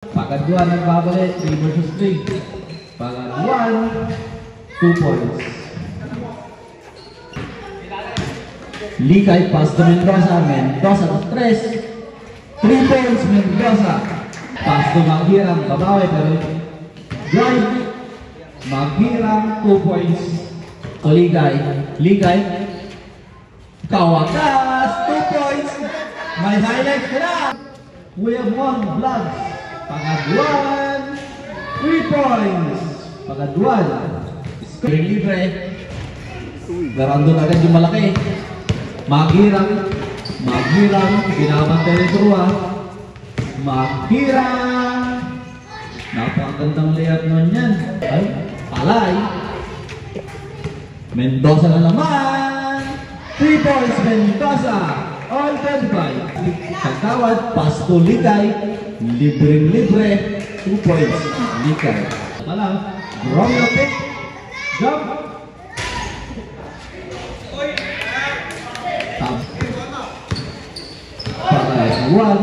Pagaduan ng babalik, 3 versus 3. Pagaduan, 2 points. Likay, pass to Mendoza. Mendoza to 3. 3 points, Mendoza. Pass to Maghirang, babawi pero drive. Maghirang, 2 points. So Ligay, Kawakas, 2 points. May highlight ka na. We have 1 vlogs. Pagaduan, 3 points. Pagaduan. Screen libre. Garando na agad yung malaki. Maghirang, binabantay ng Drua. Maghirang. Napakagandang layup nun yan. Ay, palay. Mendoza na naman. 3 points, Mendoza. All 10 by. Kagawad, pass to Ligay. Libre. 2 points, Ligay. Malang, Romeo pick. Jump. Pagaduan.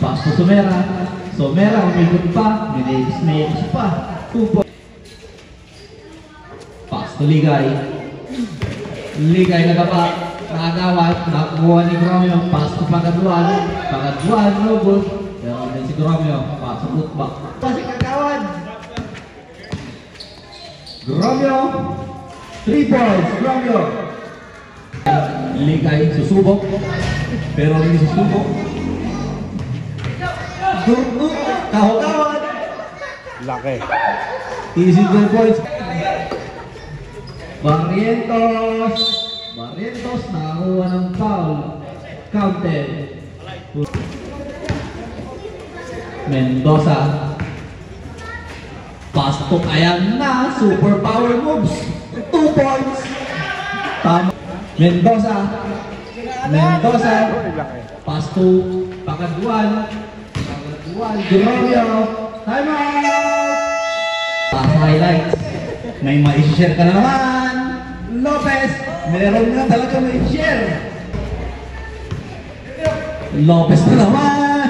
Pass to Somera. Somera, umikot pa. Minakes pa. 2 points. Pass to Ligay. Ligay nakagawad. Nakuha ni Gromio. Pass to Pagaduan. Pagaduan, no good. Pero din si Gromio. Pass to Putbak. Pass kagawad. Gromio. 3 points. Gromio. Ligay susubok. Pero hindi susubok. Durdo. Kahugawad. Laki. Easy 2 points. Barrientos nakakuha ng foul. Counted. Mendoza. Pass to ayan na. Super power moves. 2 points. Tama. Mendoza. Pass to Pagaduan. Gromio. Time out. Highlights. May ma-share ka na naman. Lopez. Meron nga talaga ma-share. Lopez na naman.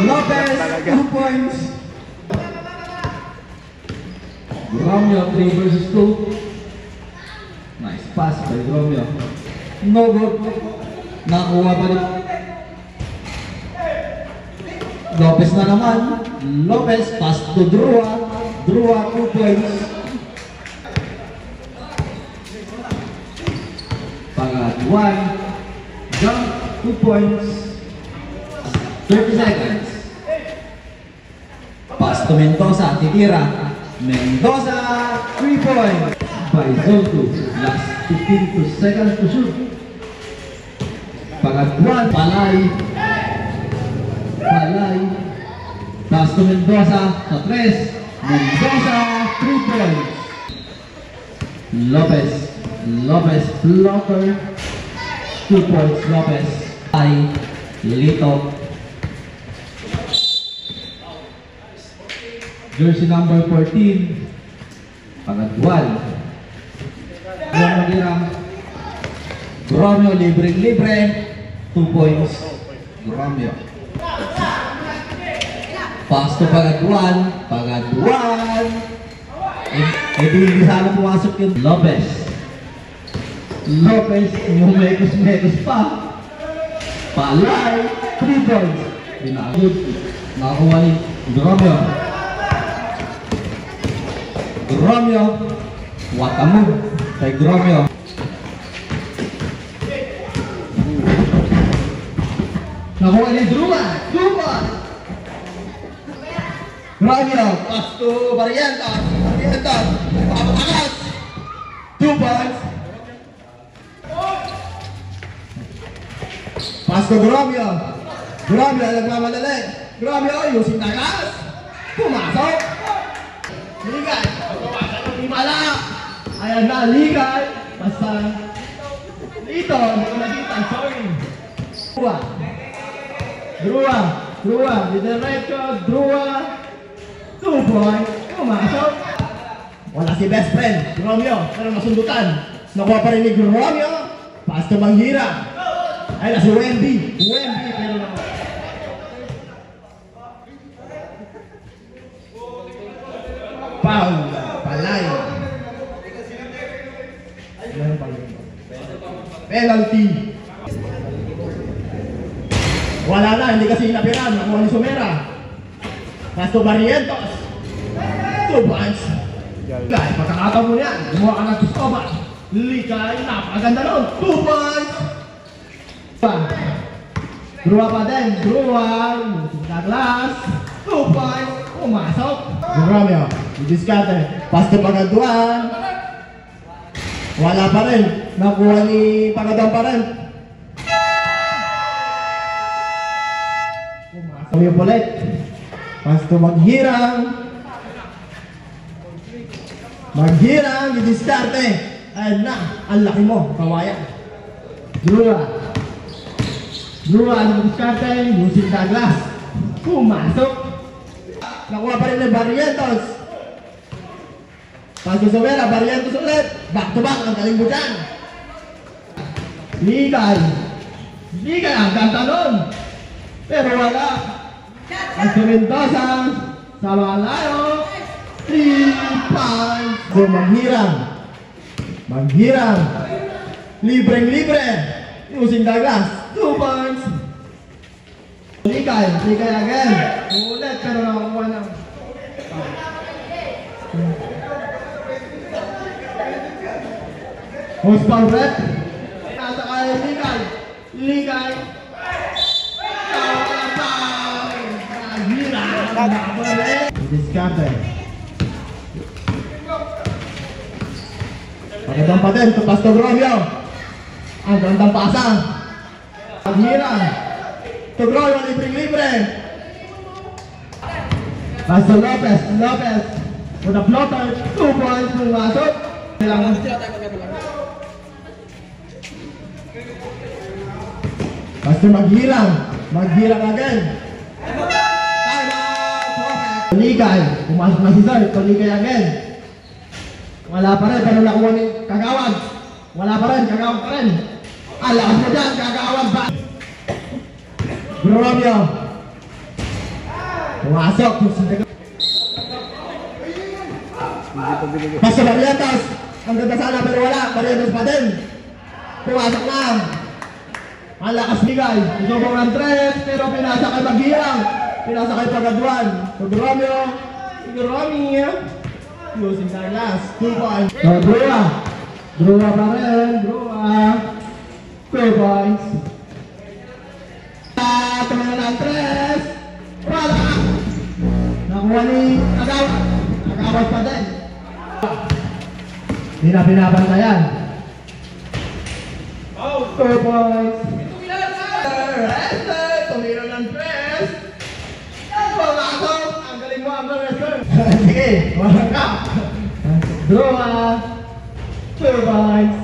Lopez. 2 points. Gromio 3 versus 2. Nice pass by Gromio. No good. Nakuha pa rin. Lopez na naman. Lopez pass to Drua. Drua 2 points. Pagaduan. Jump 2 points. 30 seconds. Pass to Mendoza. Titira. Mendoza 3 points. By zone 2. Last 15 seconds to shoot. Pagaduan. Palay. Pass to Mendoza sa 3. Mendoza 3 points. Lopez blocker. 2 points Lopez. Lito. Jersey number 14. Pagaduan. Gromio libre. 2 points. Gromio. Pass to Pagaduan. Hindi sana pumasok yung Lopez, yung mekos pa. Palay. 3 points. Binagod. Nakakuha ni Gromio. What a move kay Gromio. Nakuha ni Drua. Gromio. Pass to Barrientos. Papakas. 2 points. Pass to Gromio. Nagmamadali. Gromio using tagas. Pumasok. Ligay. Himala. Ayan na, Ligay. Basta dito, hindi ko nakita. Sorry. Drua. Diretso. Drua. 2 points. Pumasok. Wala si best friend, Gromio. Pero nasundutan. Nakuha pa rin ni Gromio. Pass to Manghira. Ay na si Wemby. Pero nakuha. Foul. Palay. Penalty. Wala na, hindi kasi inapiran. Nakuha ni Sumera. Pasto Barrientos. 2 points. Guys, pagkakataon mo yan. Gumawa ka ng Cristobal. Likay, napakaganda nun. 2 points. Drua pa din. Drua. Douglas. 2 points. Pumasok. Romeo. Didiskate. Pasto Pagaduan. Wala pa rin. Nakuha ni Pagaduan pa rin. Pumasok yung ulit. Pasto Maghirang. Maghirang. Didiskate. Ayan na. Ang laki mo. Kawayan. Drua. Drua. Didiskate. Using Douglas. Pumasok. Nakuha pa rin ng Barrientos. Pasto Sumera, Barrientos ulit. Back to back, ang galing mo dyan. Ligay. Ligay, ang ganda nun. Pero wala. Pasto Mendoza. Sa malayo. 3 points. So, Maghirang. Maghirang. Libreng-libre. Using Douglas. 2 points. Ligay. Ligay again. Ulit, pero nakakuha ng Hospan Red. Nasa kay Ligay. Ligay. Diskarte. Pagkatang pa din. Pasto Romeo. Ang gandang pasa. Maghirang. Togroyo, libre-libre. Pasto Lopez. Lopez. With a floater. 2 points. Pumasok. Pasto Maghirang. Maghirang again. Ligay. Pumasok na si Sir. Ligay again. Wala pa rin. Pero nakuha ni Kagawad. Wala pa rin. Kagawad pa rin. Alakas mo dyan. Kagawad ba? Romeo. Pumasok. Pasto Barrientos. Ang ganda sana pero wala. Barrientos pa din. Pumasok na. Ang lakas Ligay. Isubong ng 3. Pero pinasa kay Maghirang. Pinasa kay Pagaduan. Romeo. Romeo. Using Douglas. 2 points. Drua. Drua pa rin. Drua. 2 points. Tumala ng 3. Wala. Nakuha ni Kagawad. Kagawad pa din. Hindi na pinabantayan. 2 points. Tumira ng 3. Pumasok. Ang galing mo ang wrestler. Sige. Wala ka. Drua. 2 points.